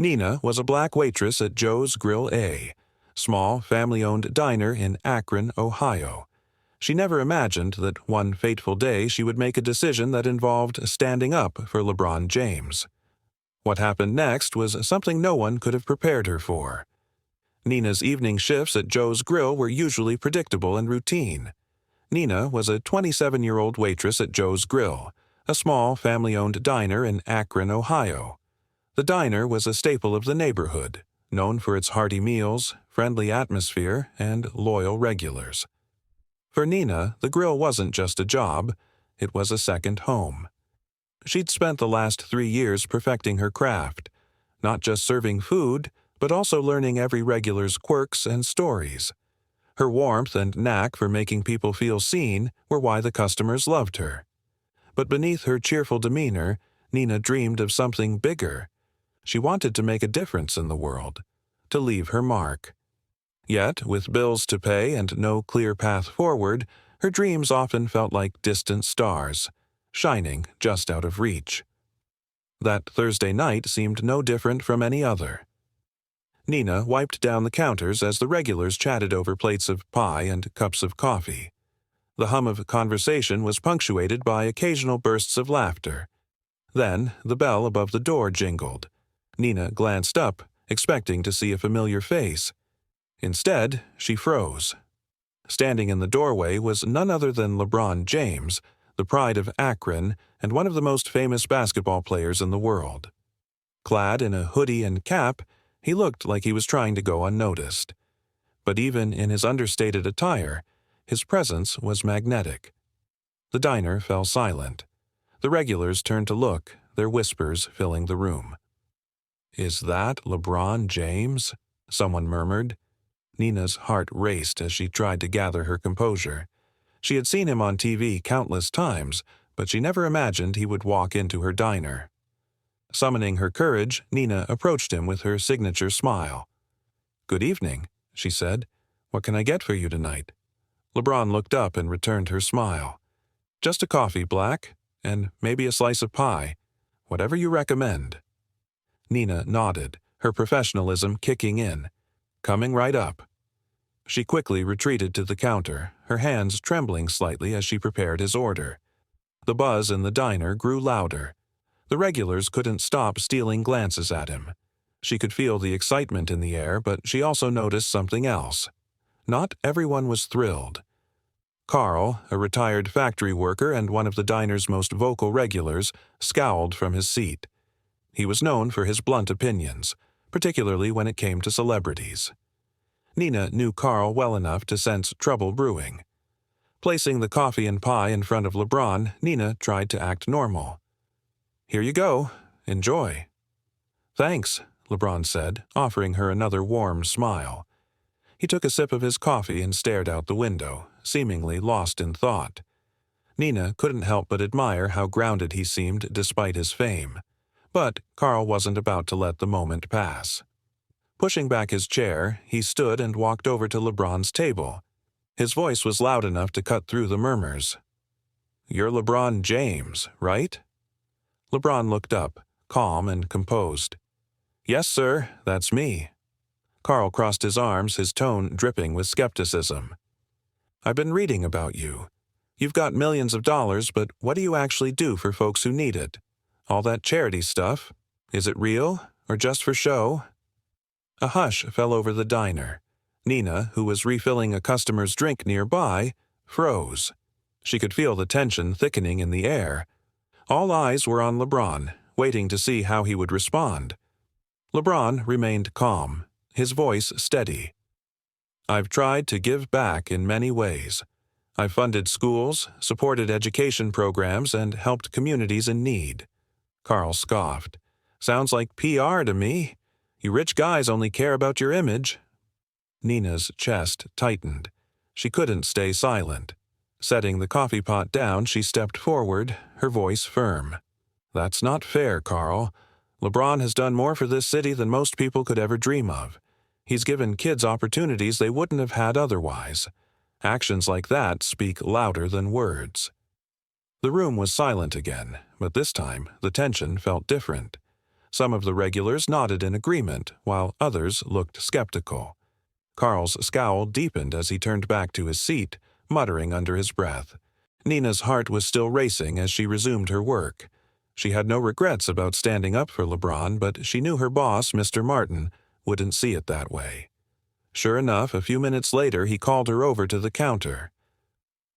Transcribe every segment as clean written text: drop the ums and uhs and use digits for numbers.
Nina was a black waitress at Joe's Grill A, small family-owned diner in Akron, Ohio. She never imagined that one fateful day she would make a decision that involved standing up for LeBron James. What happened next was something no one could have prepared her for. Nina's evening shifts at Joe's Grill were usually predictable and routine. Nina was a 27-year-old waitress at Joe's Grill, a small family-owned diner in Akron, Ohio. The diner was a staple of the neighborhood, known for its hearty meals, friendly atmosphere, and loyal regulars. For Nina, the grill wasn't just a job, it was a second home. She'd spent the last 3 years perfecting her craft, not just serving food, but also learning every regular's quirks and stories. Her warmth and knack for making people feel seen were why the customers loved her. But beneath her cheerful demeanor, Nina dreamed of something bigger. She wanted to make a difference in the world, to leave her mark. Yet, with bills to pay and no clear path forward, her dreams often felt like distant stars, shining just out of reach. That Thursday night seemed no different from any other. Nina wiped down the counters as the regulars chatted over plates of pie and cups of coffee. The hum of conversation was punctuated by occasional bursts of laughter. Then, the bell above the door jingled. Nina glanced up, expecting to see a familiar face. Instead, she froze. Standing in the doorway was none other than LeBron James, the pride of Akron and one of the most famous basketball players in the world. Clad in a hoodie and cap, he looked like he was trying to go unnoticed. But even in his understated attire, his presence was magnetic. The diner fell silent. The regulars turned to look, their whispers filling the room. "Is that LeBron James?" someone murmured. Nina's heart raced as she tried to gather her composure. She had seen him on TV countless times, but she never imagined he would walk into her diner. Summoning her courage, Nina approached him with her signature smile. "Good evening," she said. "What can I get for you tonight?" LeBron looked up and returned her smile. "Just a coffee, Black, and maybe a slice of pie. Whatever you recommend." Nina nodded, her professionalism kicking in. "Coming right up." She quickly retreated to the counter, her hands trembling slightly as she prepared his order. The buzz in the diner grew louder. The regulars couldn't stop stealing glances at him. She could feel the excitement in the air, but she also noticed something else. Not everyone was thrilled. Carl, a retired factory worker and one of the diner's most vocal regulars, scowled from his seat. He was known for his blunt opinions, particularly when it came to celebrities. Nina knew Carl well enough to sense trouble brewing. Placing the coffee and pie in front of LeBron, Nina tried to act normal. "Here you go. Enjoy." "Thanks," LeBron said, offering her another warm smile. He took a sip of his coffee and stared out the window, seemingly lost in thought. Nina couldn't help but admire how grounded he seemed despite his fame. But Carl wasn't about to let the moment pass. Pushing back his chair, he stood and walked over to LeBron's table. His voice was loud enough to cut through the murmurs. "You're LeBron James, right?" LeBron looked up, calm and composed. "Yes, sir, that's me." Carl crossed his arms, his tone dripping with skepticism. "I've been reading about you. You've got millions of dollars, but what do you actually do for folks who need it? All that charity stuff, is it real or just for show?" A hush fell over the diner. Nina, who was refilling a customer's drink nearby, froze. She could feel the tension thickening in the air. All eyes were on LeBron, waiting to see how he would respond. LeBron remained calm, his voice steady. "I've tried to give back in many ways. I've funded schools, supported education programs, and helped communities in need." Carl scoffed. "Sounds like PR to me. You rich guys only care about your image." Nina's chest tightened. She couldn't stay silent. Setting the coffee pot down, she stepped forward, her voice firm. "That's not fair, Carl. LeBron has done more for this city than most people could ever dream of. He's given kids opportunities they wouldn't have had otherwise. Actions like that speak louder than words." The room was silent again, but this time the tension felt different. Some of the regulars nodded in agreement, while others looked skeptical. Carl's scowl deepened as he turned back to his seat, muttering under his breath. Nina's heart was still racing as she resumed her work. She had no regrets about standing up for LeBron, but she knew her boss, Mr. Martin, wouldn't see it that way. Sure enough, a few minutes later he called her over to the counter.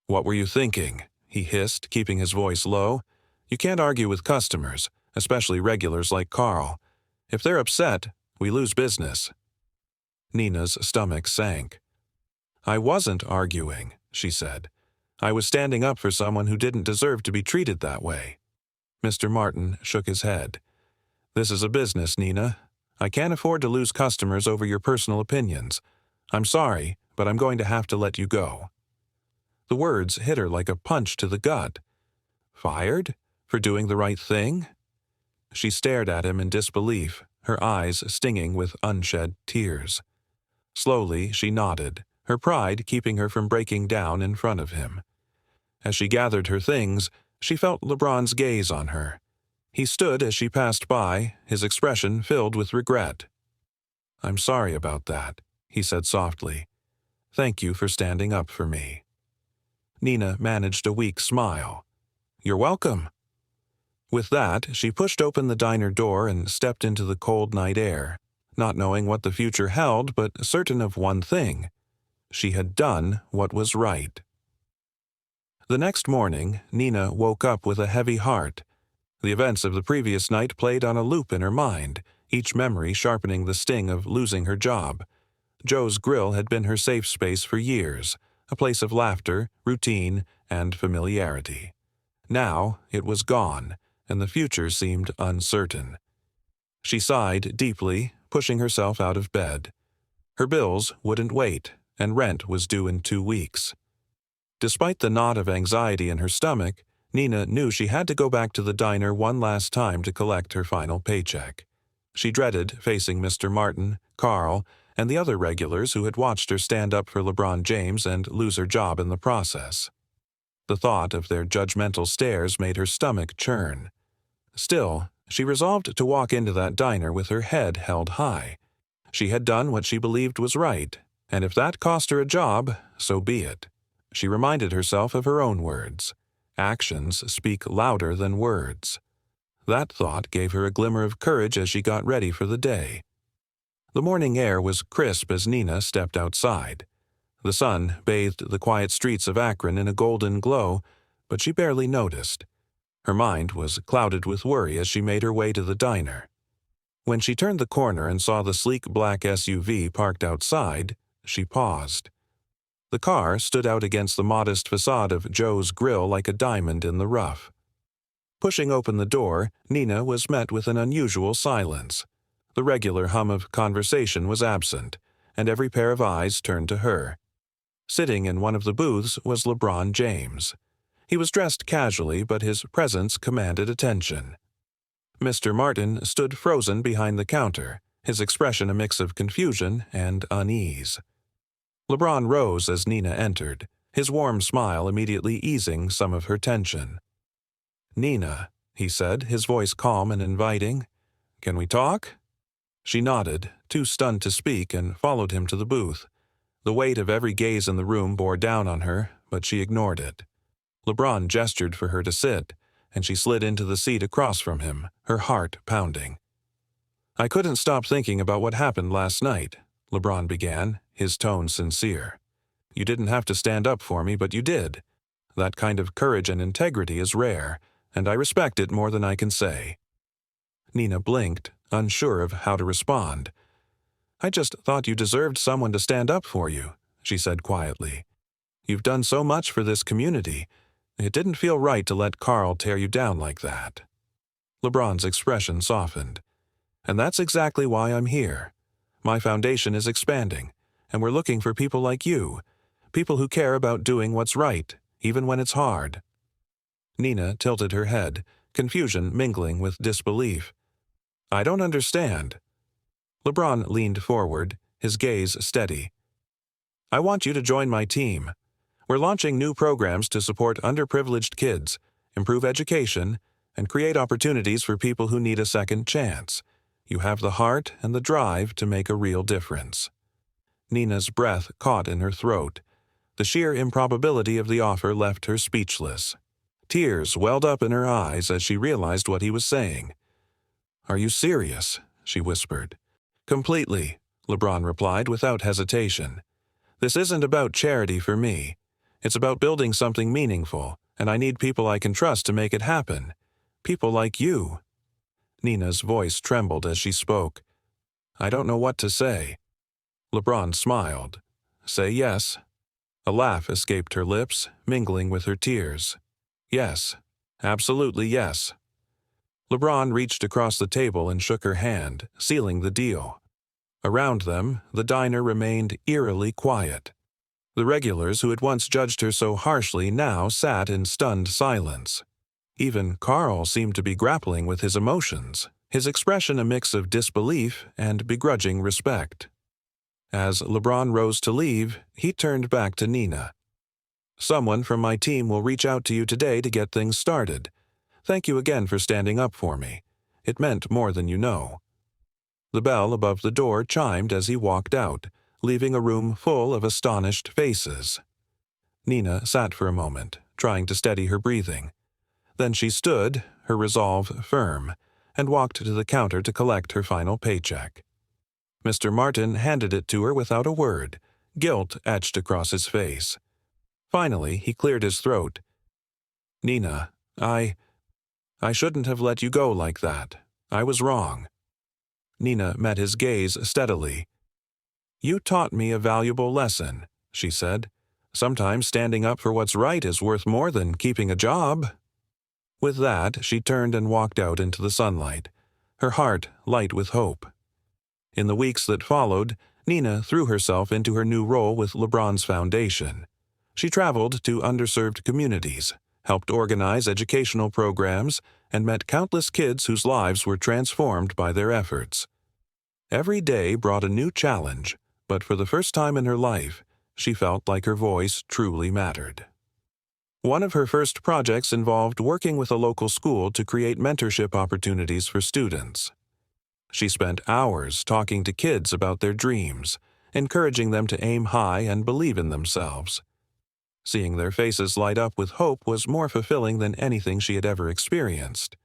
"What were you thinking?" he hissed, keeping his voice low. "You can't argue with customers, especially regulars like Carl. If they're upset, we lose business." Nina's stomach sank. "I wasn't arguing," she said. "I was standing up for someone who didn't deserve to be treated that way." Mr. Martin shook his head. "This is a business, Nina. I can't afford to lose customers over your personal opinions. I'm sorry, but I'm going to have to let you go." The words hit her like a punch to the gut. Fired? For doing the right thing? She stared at him in disbelief, her eyes stinging with unshed tears. Slowly, she nodded, her pride keeping her from breaking down in front of him. As she gathered her things, she felt LeBron's gaze on her. He stood as she passed by, his expression filled with regret. "I'm sorry about that," he said softly. "Thank you for standing up for me." Nina managed a weak smile. "You're welcome." With that, she pushed open the diner door and stepped into the cold night air, not knowing what the future held, but certain of one thing. She had done what was right. The next morning, Nina woke up with a heavy heart. The events of the previous night played on a loop in her mind, each memory sharpening the sting of losing her job. Joe's Grill had been her safe space for years, a place of laughter, routine, and familiarity. Now it was gone, and the future seemed uncertain. She sighed deeply, pushing herself out of bed. Her bills wouldn't wait, and rent was due in 2 weeks. Despite the knot of anxiety in her stomach, Nina knew she had to go back to the diner one last time to collect her final paycheck. She dreaded facing Mr. Martin, Carl, and the other regulars who had watched her stand up for LeBron James and lose her job in the process. The thought of their judgmental stares made her stomach churn. Still, she resolved to walk into that diner with her head held high. She had done what she believed was right, and if that cost her a job, so be it. She reminded herself of her own words. Actions speak louder than words. That thought gave her a glimmer of courage as she got ready for the day. The morning air was crisp as Nina stepped outside. The sun bathed the quiet streets of Akron in a golden glow, but she barely noticed. Her mind was clouded with worry as she made her way to the diner. When she turned the corner and saw the sleek black SUV parked outside, she paused. The car stood out against the modest facade of Joe's Grill like a diamond in the rough. Pushing open the door, Nina was met with an unusual silence. The regular hum of conversation was absent, and every pair of eyes turned to her. Sitting in one of the booths was LeBron James. He was dressed casually, but his presence commanded attention. Mr. Martin stood frozen behind the counter, his expression a mix of confusion and unease. LeBron rose as Nina entered, his warm smile immediately easing some of her tension. "Nina," he said, his voice calm and inviting, "can we talk?" She nodded, too stunned to speak, and followed him to the booth. The weight of every gaze in the room bore down on her, but she ignored it. LeBron gestured for her to sit, and she slid into the seat across from him, her heart pounding. "I couldn't stop thinking about what happened last night," LeBron began, his tone sincere. "You didn't have to stand up for me, but you did. That kind of courage and integrity is rare, and I respect it more than I can say." Nina blinked, unsure of how to respond. "I just thought you deserved someone to stand up for you," she said quietly. "You've done so much for this community. It didn't feel right to let Carl tear you down like that." LeBron's expression softened. "And that's exactly why I'm here. My foundation is expanding, and we're looking for people like you, people who care about doing what's right, even when it's hard." Nina tilted her head, confusion mingling with disbelief. "I don't understand." LeBron leaned forward, his gaze steady. "I want you to join my team. We're launching new programs to support underprivileged kids, improve education, and create opportunities for people who need a second chance. You have the heart and the drive to make a real difference." Nina's breath caught in her throat. The sheer improbability of the offer left her speechless. Tears welled up in her eyes as she realized what he was saying. "Are you serious?" she whispered. "Completely," LeBron replied without hesitation. "This isn't about charity for me. It's about building something meaningful, and I need people I can trust to make it happen. People like you." Nina's voice trembled as she spoke. "I don't know what to say." LeBron smiled. "Say yes." A laugh escaped her lips, mingling with her tears. "Yes. Absolutely yes." LeBron reached across the table and shook her hand, sealing the deal. Around them, the diner remained eerily quiet. The regulars who had once judged her so harshly now sat in stunned silence. Even Carl seemed to be grappling with his emotions, his expression a mix of disbelief and begrudging respect. As LeBron rose to leave, he turned back to Nina. "Someone from my team will reach out to you today to get things started. Thank you again for standing up for me. It meant more than you know." The bell above the door chimed as he walked out, leaving a room full of astonished faces. Nina sat for a moment, trying to steady her breathing. Then she stood, her resolve firm, and walked to the counter to collect her final paycheck. Mr. Martin handed it to her without a word, guilt etched across his face. Finally, he cleared his throat. "Nina, I shouldn't have let you go like that. I was wrong." Nina met his gaze steadily. "You taught me a valuable lesson," she said. "Sometimes standing up for what's right is worth more than keeping a job." With that, she turned and walked out into the sunlight, her heart light with hope. In the weeks that followed, Nina threw herself into her new role with LeBron's foundation. She traveled to underserved communities, helped organize educational programs, and met countless kids whose lives were transformed by their efforts. Every day brought a new challenge, but for the first time in her life, she felt like her voice truly mattered. One of her first projects involved working with a local school to create mentorship opportunities for students. She spent hours talking to kids about their dreams, encouraging them to aim high and believe in themselves. Seeing their faces light up with hope was more fulfilling than anything she had ever experienced.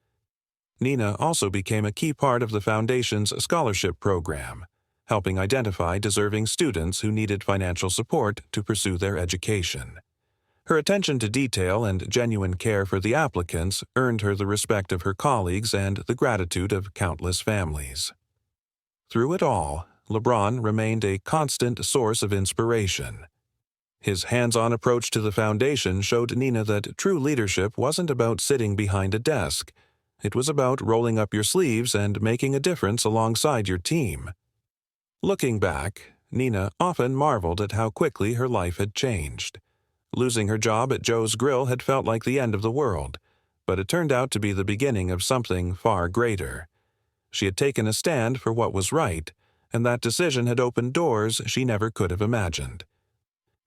Nina also became a key part of the Foundation's scholarship program, helping identify deserving students who needed financial support to pursue their education. Her attention to detail and genuine care for the applicants earned her the respect of her colleagues and the gratitude of countless families. Through it all, LeBron remained a constant source of inspiration. His hands-on approach to the foundation showed Nina that true leadership wasn't about sitting behind a desk. It was about rolling up your sleeves and making a difference alongside your team. Looking back, Nina often marveled at how quickly her life had changed. Losing her job at Joe's Grill had felt like the end of the world, but it turned out to be the beginning of something far greater. She had taken a stand for what was right, and that decision had opened doors she never could have imagined.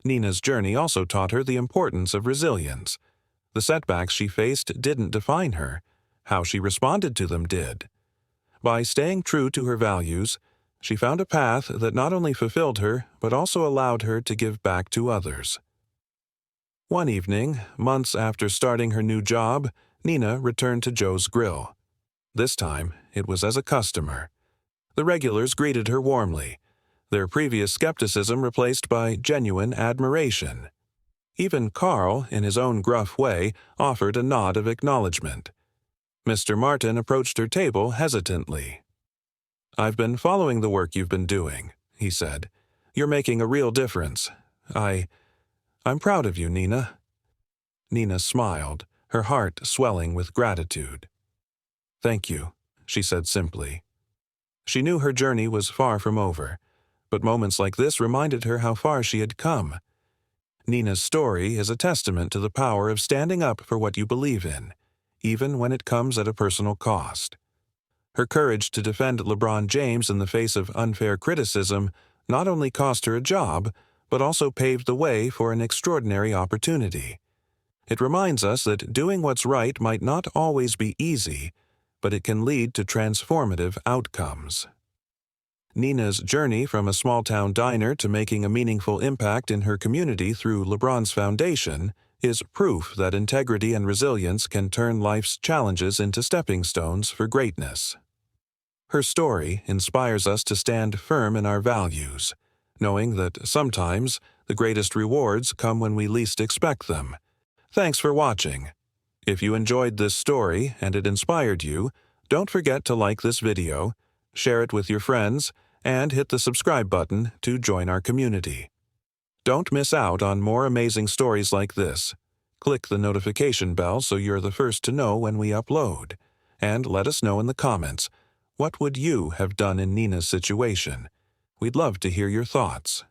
Nina's journey also taught her the importance of resilience. The setbacks she faced didn't define her. How she responded to them did. By staying true to her values, she found a path that not only fulfilled her, but also allowed her to give back to others. One evening, months after starting her new job, Nina returned to Joe's Grill. This time, it was as a customer. The regulars greeted her warmly, their previous skepticism replaced by genuine admiration. Even Carl, in his own gruff way, offered a nod of acknowledgement. Mr. Martin approached her table hesitantly. "I've been following the work you've been doing," he said. "You're making a real difference. I'm proud of you, Nina." Nina smiled, her heart swelling with gratitude. "Thank you," she said simply. She knew her journey was far from over, but moments like this reminded her how far she had come. Nina's story is a testament to the power of standing up for what you believe in, even when it comes at a personal cost. Her courage to defend LeBron James in the face of unfair criticism not only cost her a job, but also paved the way for an extraordinary opportunity. It reminds us that doing what's right might not always be easy, but it can lead to transformative outcomes. Nina's journey from a small-town diner to making a meaningful impact in her community through LeBron's foundation is proof that integrity and resilience can turn life's challenges into stepping stones for greatness. Her story inspires us to stand firm in our values, knowing that sometimes the greatest rewards come when we least expect them. Thanks for watching. If you enjoyed this story and it inspired you, don't forget to like this video, share it with your friends, and hit the subscribe button to join our community. Don't miss out on more amazing stories like this. Click the notification bell so you're the first to know when we upload. And let us know in the comments, what would you have done in Nina's situation? We'd love to hear your thoughts.